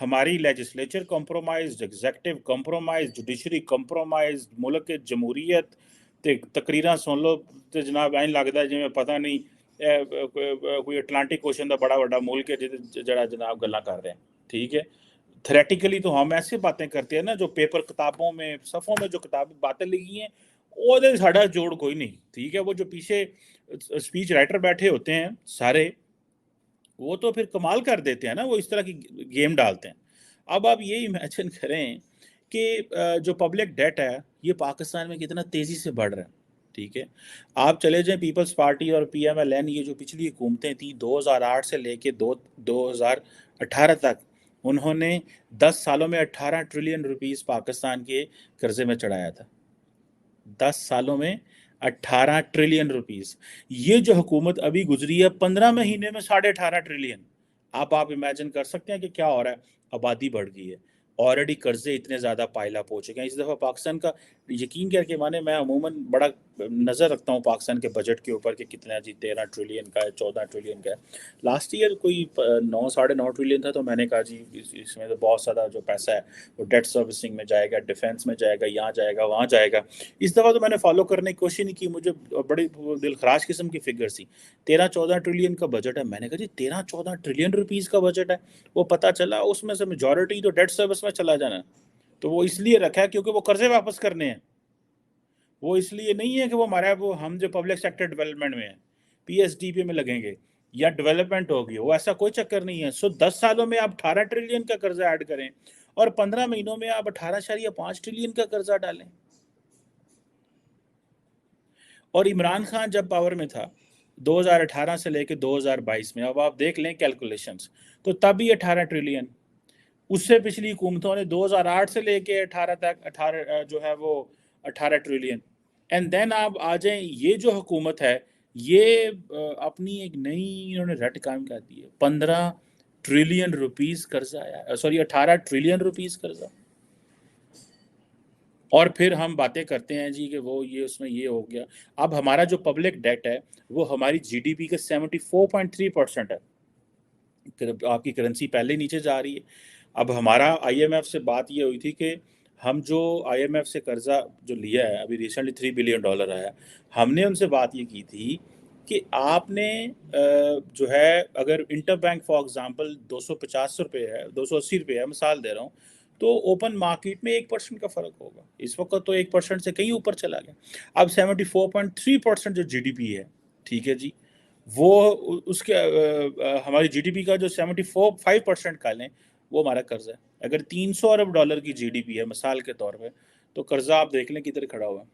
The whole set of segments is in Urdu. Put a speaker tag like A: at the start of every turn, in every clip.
A: ہماری legislature compromised, executive compromised, judiciary compromised, ملک کے جمہوریت تے تقریراں سن لو تے جناب این لگدا جویں پتہ نہیں کوئی اٹلانٹک اوشن دا بڑا بڑا ملک ہے جڑا جناب گلاں کر رہے ہیں. ٹھیک ہے، تھریٹیکلی تو ہم ایسے باتیں کرتے ہیں نا جو پیپر کتابوں میں صفوں میں جو کتاب باتیں لکھی ہیں وہ دے ساڈا جوڑ کوئی نہیں. ٹھیک ہے، وہ جو پیچھے اسپیچ رائٹر بیٹھے ہوتے ہیں سارے وہ تو پھر کمال کر دیتے ہیں نا، وہ اس طرح کی گیم ڈالتے ہیں. اب آپ یہ امیجن کریں کہ جو پبلک ڈیٹ ہے یہ پاکستان میں کتنا تیزی سے بڑھ رہا ہے. ٹھیک ہے، آپ چلے جائیں پیپلز پارٹی اور پی ایم ایل این، یہ جو پچھلی حکومتیں تھیں 2008 سے لے کے 2018 تک، انہوں نے 10 سالوں میں 18 ٹریلین روپیز پاکستان کے قرضے میں چڑھایا تھا. 10 سالوں میں 18 ٹریلین روپیز. یہ جو حکومت ابھی گزری ہے 15 مہینے میں 18.5 ٹریلین. آپ امیجن کر سکتے ہیں کہ کیا ہو رہا ہے. آبادی بڑھ گئی ہے، آلریڈی قرضے اتنے زیادہ پائل اپ ہو چکے ہیں. اس دفعہ پاکستان کا یقین کر کے مانے، میں عموماً بڑا نظر رکھتا ہوں پاکستان کے بجٹ کے اوپر کہ کتنا جی 13 ٹریلین کا ہے، 14 ٹریلین کا ہے. لاسٹ ایئر کوئی 9 ٹریلین تھا، تو میں نے کہا جی اس میں تو بہت زیادہ جو پیسہ ہے وہ ڈیٹ سروسنگ میں جائے گا، ڈیفینس میں جائے گا، یہاں جائے گا، وہاں جائے گا. اس دفعہ تو میں نے فالو کرنے کی کوشش نہیں کی، مجھے بڑی دل خراش قسم کی فگر سی. 13-14 ٹریلین کا بجٹ ہے. میں نے کہا جی 13-14 ٹریلین روپیز کا بجٹ ہے. وہ پتہ چلا اس میں سے میجورٹی تو ڈیٹ سروس میں چلا جانا. تو وہ اس لیے رکھا ہے کیونکہ وہ قرضے واپس کرنے ہیں. وہ اس لیے نہیں ہے کہ وہ ہمارا ہم جو پبلک سیکٹر ڈیولپمنٹ میں ہیں پی ایس ڈی پی میں لگیں گے یا ڈیولپمنٹ ہوگی، وہ ایسا کوئی چکر نہیں ہے. 10 سالوں میں آپ 18 ٹریلین کا قرضہ ایڈ کریں اور 15 مہینوں میں آپ 18.5 ٹریلین کا قرضہ ڈالیں. اور عمران خان جب پاور میں تھا 2018 سے لے کے 2022 میں، اب آپ دیکھ لیں کیلکولیشنز، تو تب بھی 18 ٹریلین. اس سے پچھلی حکومتوں نے 2008 سے لے کے 18 تک 18 جو ہے وہ 18 ٹریلین. اینڈ دین آپ آ جائیں، یہ جو حکومت ہے یہ اپنی ایک نئی انہوں نے رٹ قائم کر دی ہے. 15 ٹریلین روپیز قرضہ آیا، سوری 18 ٹریلین روپیز قرضہ. اور پھر ہم باتیں کرتے ہیں جی کہ وہ یہ اس میں یہ ہو گیا. اب ہمارا جو پبلک ڈیٹ ہے وہ ہماری جی ڈی پی کا 74.3% ہے. آپ کی کرنسی پہلے نیچے جا رہی ہے. اب ہمارا آئی ایم ایف سے بات یہ ہوئی تھی کہ ہم جو آئی ایم ایف سے قرضہ جو لیا ہے ابھی ریسنٹلی $3 بلین آیا، ہم نے ان سے بات یہ کی تھی کہ آپ نے جو ہے اگر انٹر بینک فار ایگزامپل 250 روپے ہے، 280 روپے ہے، مثال دے رہا ہوں، تو اوپن مارکیٹ میں 1% کا فرق ہوگا. اس وقت تو 1% سے کہیں اوپر چلا گیا. اب 74.3% جو جی ڈی پی ہے، ٹھیک ہے جی، وہ اس کے ہماری جی ڈی پی کا جو 75% کا لیں وہ ہمارا قرضہ ہے. اگر $300 ارب کی جی ڈی پی ہے مثال کے طور پہ، تو قرضہ آپ دیکھ لیں کدھر کھڑا ہوا ہے.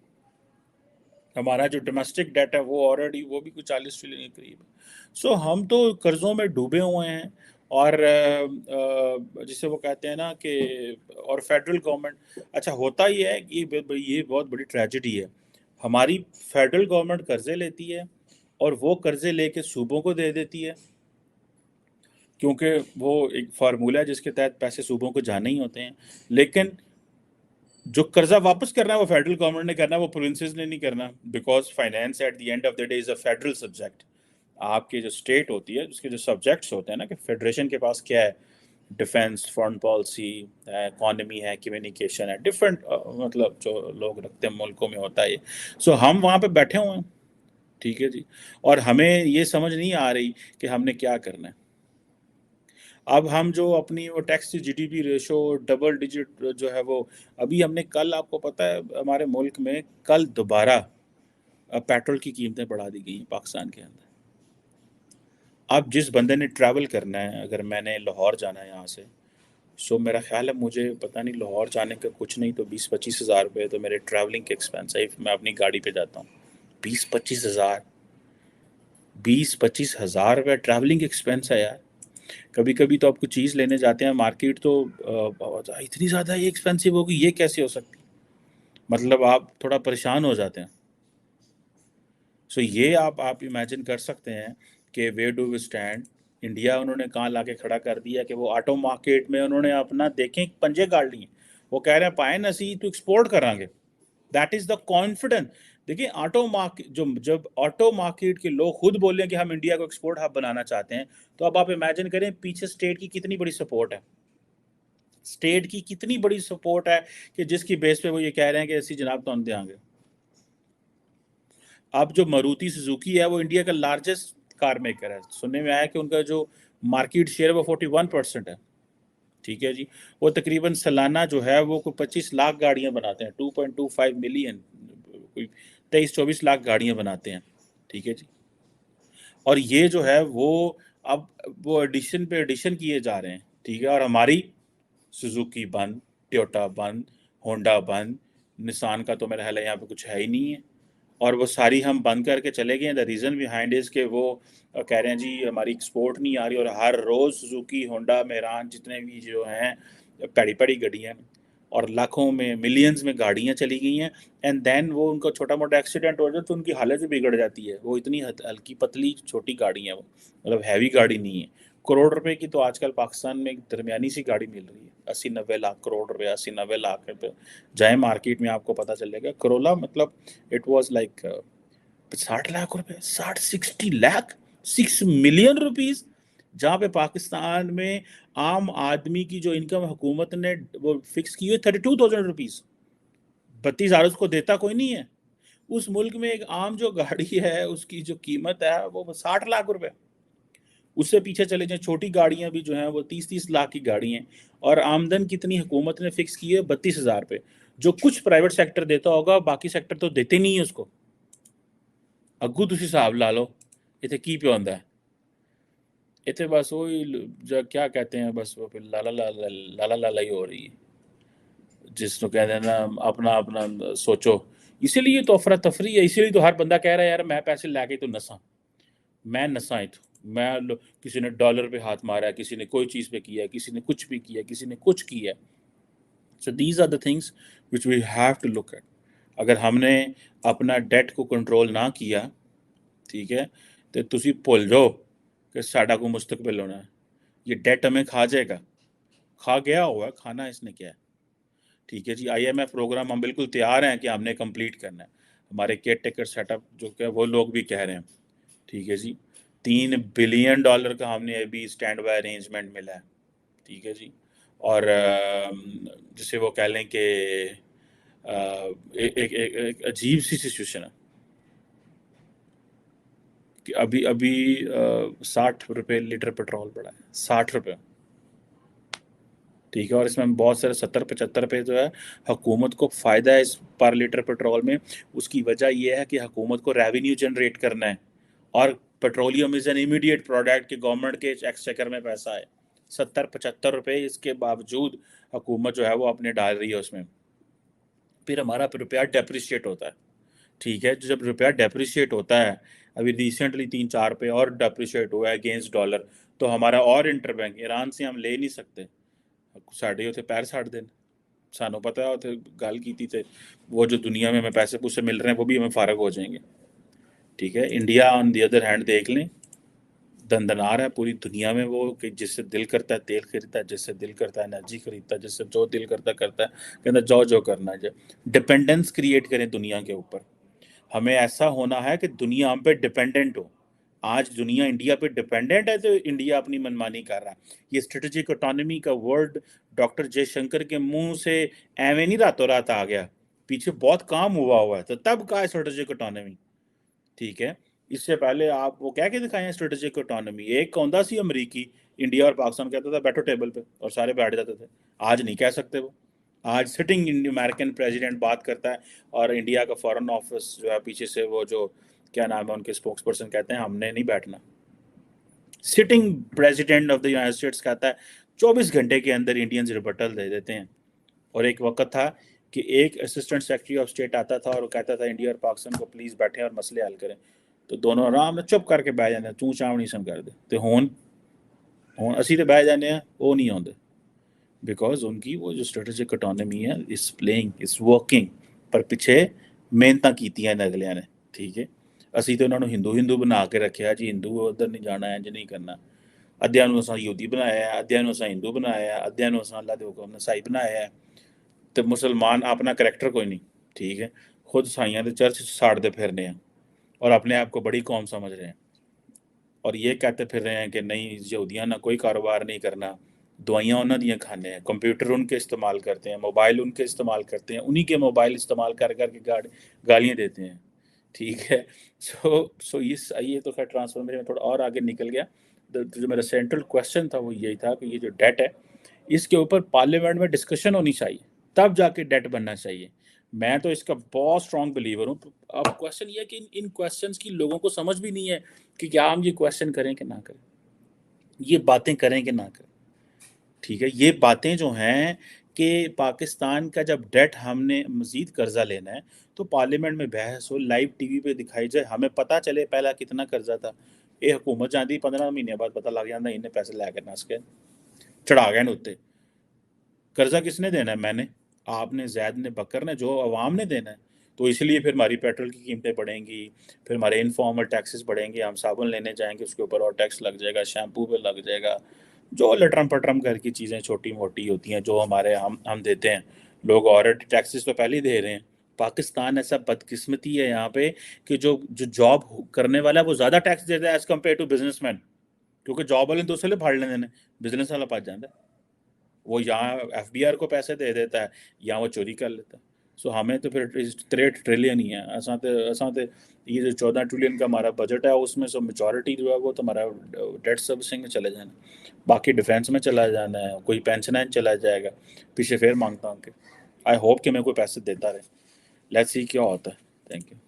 A: ہمارا جو ڈومیسٹک ڈیٹ ہے وہ آلریڈی وہ بھی کچھ 40 ٹریلین کے قریب ہے. سو ہم تو قرضوں میں ڈوبے ہوئے ہیں. اور جسے وہ کہتے ہیں نا کہ اور فیڈرل گورنمنٹ، اچھا ہوتا ہی ہے یہ بہت بڑی ٹریجڈی ہے. ہماری فیڈرل گورنمنٹ قرضے لیتی ہے اور وہ قرضے لے کے صوبوں کو دے دیتی ہے، کیونکہ وہ ایک فارمولہ ہے جس کے تحت پیسے صوبوں کو جانے ہی ہوتے ہیں. لیکن جو قرضہ واپس کرنا ہے وہ فیڈرل گورنمنٹ نے کرنا ہے، وہ پروونسز نے نہیں کرنا، because finance at the end of the day is a federal subject. آپ کی جو اسٹیٹ ہوتی ہے اس کے جو سبجیکٹس ہوتے ہیں نا، کہ فیڈریشن کے پاس کیا ہے، ڈیفینس، فارن پالیسی ہے، اکانومی ہے، کمیونیکیشن ہے، ڈفرینٹ مطلب جو لوگ رکھتے ہیں ملکوں میں ہوتا ہے یہ. سو ہم وہاں پہ بیٹھے ہوئے ہیں، ٹھیک ہے جی، اور ہمیں یہ سمجھ نہیں آ رہی کہ ہم نے کیا کرنا ہے. اب ہم جو اپنی وہ tax G D P ratio double digit جو ہے وہ ابھی ہم نے کل، آپ کو پتہ ہے ہمارے ملک میں کل دوبارہ پیٹرول کی قیمتیں بڑھا دی گئی ہیں پاکستان کے اندر. اب جس بندے نے ٹریول کرنا ہے، اگر میں نے لاہور جانا ہے یہاں سے، سو میرا خیال ہے مجھے پتہ نہیں لاہور جانے کا کچھ نہیں تو 20-25 ہزار روپے تو میرے ٹریولنگ کے ایکسپینس ہے. میں اپنی گاڑی پہ جاتا ہوں، 20-25 ہزار روپے ٹریولنگ ایکسپینس ہے یار. کبھی کبھی تو آپ کو چیز لینے جاتے ہیں مارکیٹ تو اتنی زیادہ یہ ایکسپینسو ہوگی، یہ کیسے ہو سکتی، مطلب آپ تھوڑا پریشان ہو جاتے ہیں. سو یہ آپ امیجن کر سکتے ہیں کہ where do we stand. India انہوں نے کہاں لا کے کھڑا کر دیا کہ وہ آٹو مارکیٹ میں انہوں نے اپنا دیکھیں پنجے گاڑ لیے. وہ کہہ رہے ہیں پائیں نسی تو ایکسپورٹ کریں گے. That is the confidence. دیکھیں آٹو مارکیٹ جب آٹو مارکیٹ کے لوگ خود بولیں کہ ہم انڈیا کو ایکسپورٹ ہب بنانا چاہتے ہیں، تو اب آپ امیجن کریں پیچھے اسٹیٹ کی کتنی بڑی سپورٹ ہے. اسٹیٹ کی کتنی بڑی سپورٹ ہے کہ جس کی بیس پہ وہ یہ کہہ رہے ہیں کہ ایسی جناب تو دیں گے. اب جو مروتی سوزوکی ہے وہ انڈیا کا لارجسٹ کار میکر ہے. سننے میں آیا کہ ان کا جو مارکیٹ شیئر ہے وہ 41% ہے. ٹھیک ہے جی. وہ تقریباً سالانہ جو ہے وہ کوئی 25 لاکھ گاڑیاں بناتے ہیں, 2.25 ملین, کوئی 23-24 لاکھ گاڑیاں بناتے ہیں. ٹھیک ہے جی. اور یہ جو ہے وہ اب وہ ایڈیشن پہ ایڈیشن کیے جا رہے ہیں. ٹھیک ہے. اور ہماری سوزوکی بند, ٹویوٹا بند, ہونڈا بند, نسان کا تو میرا خیال ہے یہاں پہ کچھ ہے ہی نہیں ہے, اور وہ ساری ہم بند کر کے چلے گئے. دا ریزن بیہائنڈ از کہ وہ کہہ رہے ہیں جی ہماری ایکسپورٹ نہیں آ رہی, اور ہر روز سوزوکی, ہونڈا, میران جتنے بھی جو ہیں پیڑی پیڑی گاڑیاں اور لاکھوں میں ملینز میں گاڑیاں چلی گئی ہیں. اینڈ دین وہ ان کا چھوٹا موٹا ایکسیڈنٹ ہو جائے تو ان کی حالت بھی بگڑ جاتی ہے. وہ اتنی ہلکی پتلی چھوٹی گاڑی ہیں, وہ مطلب ہیوی گاڑی نہیں ہے. کروڑ روپے کی تو آج کل پاکستان میں ایک درمیانی سی گاڑی مل رہی ہے, 80-90 لاکھ کروڑ روپے, 80-90 لاکھ روپے. جائیں مارکیٹ میں آپ کو پتہ چلے گا. کرولا مطلب اٹ واز لائک 60 لاکھ روپے, 60 لاکھ 6 ملین روپیز, جہاں پہ پاکستان میں عام آدمی کی جو انکم حکومت نے وہ فکس کی ہوئی 32,000 روپیز, 32,000 اس کو دیتا کوئی نہیں ہے. اس ملک میں ایک عام جو گاڑی ہے اس کی جو قیمت ہے وہ 60 لاکھ روپے. اس سے پیچھے چلے جائیں, چھوٹی گاڑیاں بھی جو ہیں وہ 30 لاکھ کی گاڑی ہیں, اور آمدن کتنی حکومت نے فکس کی ہے 32,000 پہ, جو کچھ پرائیویٹ سیکٹر دیتا ہوگا, باقی سیکٹر تو دیتے نہیں ہیں اس کو. اگو تسی حساب لا لو اتنے کی پہ آتا ہے. اتنے بس وہی جو کیا کہتے ہیں, بس وہ پھر لالا لالا لالا لالا ہی ہو رہی ہے, جس کو کہتے ہیں نا اپنا اپنا سوچو. اسی لیے تو افراتفری ہے, اسی لیے تو ہر بندہ کہہ رہا ہے یار میں پیسے لے کے تو نساں, میں نساں تو میں کسی نے ڈالر پہ ہاتھ مارا ہے, کسی نے کوئی چیز پہ کیا ہے, کسی نے کچھ بھی کیا, کسی نے کچھ کیا. So these are the things which we have to look at. اگر ہم نے اپنا ڈیٹ کو کنٹرول نہ کیا, ٹھیک ہے, تو تسی بھول جاؤ کہ ساڈا کو مستقبل ہونا ہے. یہ ڈیٹ ہمیں کھا جائے گا, کھا گیا ہوا, کھانا اس نے کیا ہے. ٹھیک ہے جی. IMF پروگرام ہم بالکل تیار ہیں کہ ہم نے کمپلیٹ کرنا ہے. ہمارے کیئر ٹیکر سیٹ اپ جو کہ وہ لوگ بھی کہہ رہے ہیں. ٹھیک ہے جی. $3 بلین کا ہم نے ابھی اسٹینڈ بائی ارینجمنٹ ملا ہے. ٹھیک ہے جی. اور جسے وہ کہہ لیں کہ ایک عجیب سی سچویشن ہے کہ ابھی 60 روپے لیٹر پیٹرول پڑا ہے, 60 روپے. ٹھیک ہے. اور اس میں بہت سارے 70-75 روپے جو ہے حکومت کو فائدہ ہے اس پر لیٹر پیٹرول میں. اس کی وجہ یہ ہے کہ حکومت کو ریونیو جنریٹ کرنا ہے, اور petroleum is an immediate product کہ گورنمنٹ کے ایکسچیکر میں پیسہ ہے. 70-75 روپے اس کے باوجود حکومت جو ہے وہ اپنے ڈال رہی ہے اس میں. پھر ہمارا روپیہ ڈیپریشیٹ ہوتا ہے. ٹھیک ہے. جب روپیہ ڈیپریشیٹ ہوتا ہے, ابھی ریسنٹلی 3-4 روپے اور ڈیپریشیٹ ہوا ہے اگینسٹ ڈالر, تو ہمارا اور انٹر بینک ایران سے ہم لے نہیں سکتے. ساڑھے ہوتے پیر ساڑھ دن, سانوں پتہ ہوتے گل کی تھے وہ جو دنیا میں ہمیں پیسے پوسے مل رہے ہیں وہ بھی ہمیں فارغ ہو جائیں گے. ٹھیک ہے. India on the other hand دیکھ لیں, دندنار ہے پوری دنیا میں وہ, کہ جس سے دل کرتا ہے تیل خریدتا ہے, جس سے دل کرتا ہے انرجی خریدتا ہے, جس سے جو دل کرتا ہے کہتا ہے جو کرنا ہے. ڈپینڈنس کریٹ کریں دنیا کے اوپر. ہمیں ایسا ہونا ہے کہ دنیا ہم پہ ڈپینڈنٹ ہو. آج دنیا انڈیا پہ ڈپینڈنٹ ہے تو انڈیا اپنی منمانی کر رہا ہے. یہ اسٹریٹجک اٹانومی کا ورڈ ڈاکٹر جے شنکر کے منہ سے ایویں نہیں راتوں رات آ گیا, پیچھے بہت کام ہوا ہے, تو تب کا اسٹریٹجک اٹانومی. ٹھیک ہے. اس سے پہلے آپ وہ کہہ کے دکھائیں اسٹریٹجک اٹانومی. ایک کوندا سی امریکی انڈیا اور پاکستان کہتا تھا بیٹھو ٹیبل پہ, اور سارے بیٹھ جاتے تھے. آج نہیں کہہ سکتے وہ. آج سٹنگ امریکن پریزیڈنٹ بات کرتا ہے, اور انڈیا کا فارن آفس جو ہے پیچھے سے وہ جو کیا نام ہے ان کے اسپوکس پرسن کہتے ہیں ہم نے نہیں بیٹھنا. Sitting president of the United States کہتا ہے 24 گھنٹے کے اندر انڈینز ریبٹل دے دیتے ہیں. اور ایک وقت تھا کہ ایک اسسٹنٹ سیکرٹری آف اسٹیٹ آتا تھا اور وہ کہتا تھا انڈیا اور پاکستان کو پلیز بیٹھیں اور مسئلے حل کریں, تو دونوں آرام سے چپ کر کے بہ جانے, چوں چاں نہیں سن کر دے. تو ہون اسی تو بہ جانے ہیں, وہ نہیں آتے, بیکاز ان کی وہ جو اسٹریٹجک اٹانومی ہے اس پلینگ اس ورکنگ پر پیچھے محنت کیتیاں اگلیاں نے. ٹھیک ہے. اسی تو انہوں نے ہندو بنا کے رکھا جی, ہندو ادھر نہیں جانا ہے, نہیں کرنا. ادھیاں نوں اساں یہودی بنایا ہے, ادھیاں نوں اساں ہندو بنایا ہے, ادھیاں نوں اساں اللہ دے حکم عیسائی بنایا ہے. تو مسلمان اپنا کریکٹر کوئی نہیں. ٹھیک ہے. خود سائیاں دے چرچ ساڑتے پھرنے ہیں اور اپنے آپ کو بڑی قوم سمجھ رہے ہیں, اور یہ کہتے پھر رہے ہیں کہ نہیں یہودیاں نہ کوئی کاروبار نہیں کرنا, دوائیاں انہوں دیا کھانے ہیں، کمپیوٹر ان کے استعمال کرتے ہیں، موبائل ان کے استعمال کرتے ہیں، انہی کے موبائل استعمال کر کر کے گالیاں دیتے ہیں، ٹھیک ہے. سو یہ تو خیر ٹرانسفارمیشن میں تھوڑا اور آگے نکل گیا. جو میرا سینٹرل کویشچن تھا وہ یہی تھا کہ یہ جو ڈیٹ ہے اس کے اوپر پارلیمنٹ میں ڈسکشن ہونی چاہیے، تب جا کے ڈیٹ بننا چاہیے. میں تو اس کا بہت اسٹرانگ بلیور ہوں. اب کویشچن یہ ہے کہ ان کویشچنس کی لوگوں کو سمجھ بھی نہیں ہے کہ کیا ہم یہ کویشچن کریں کہ نہ کریں، یہ باتیں کریں کہ نہ کریں. ٹھیک ہے، یہ باتیں جو ہیں کہ پاکستان کا جب ڈیٹ ہم نے مزید قرضہ لینا ہے تو پارلیمنٹ میں بحث ہو، لائیو ٹی وی پہ دکھائی جائے، ہمیں پتہ چلے پہلا کتنا قرضہ تھا. یہ حکومت جاندی 15 مہینے بعد پتہ لگ جاتا انہیں پیسے لے کے نس کے چڑھا گئے اتنے. قرضہ کس نے دینا ہے؟ میں نے، آپ نے، زید نے، بکر نے، جو عوام نے دینا ہے. تو اس لیے پھر ہماری پیٹرول کی قیمتیں بڑھیں گی، پھر ہمارے انفارمل ٹیکسز بڑھیں گے، ہم صابن لینے جائیں گے اس کے اوپر اور ٹیکس لگ جائے گا، شیمپو پہ لگ جائے گا، جو لٹرم پٹرم گھر کی چیزیں چھوٹی موٹی ہوتی ہیں جو ہمارے ہم دیتے ہیں. لوگ اور ٹیکسز تو پہلے ہی دے رہے ہیں. پاکستان ایسا بدقسمتی ہے یہاں پہ کہ جو جاب کرنے والا ہے وہ زیادہ ٹیکس دیتا ہے as compare to business man, کیونکہ جاب والے دوسرے لے پھاڑ لینے نے، بزنس والا پاس جاتا ہے. وہ یہاں ایف بی آر کو پیسے دے دیتا ہے، یہاں وہ چوری کر لیتا ہے. سو ہمیں تو پھر 63 ٹریلین ہی ہے اساں تے یہ جو 14 ٹریلین کا ہمارا بجٹ ہے اس میں سے میجورٹی جو ہے وہ تو ہمارا ڈیٹ سروسنگ میں چلے جانا ہے، باقی ڈیفینس میں چلا جانا ہے، کوئی پینشن چلا جائے گا. پیچھے پھر مانگتا ہوں کہ آئی ہوپ کہ میں کوئی پیسے دیتا رہے. لیٹس سی کیا ہوتا ہے. Thank you.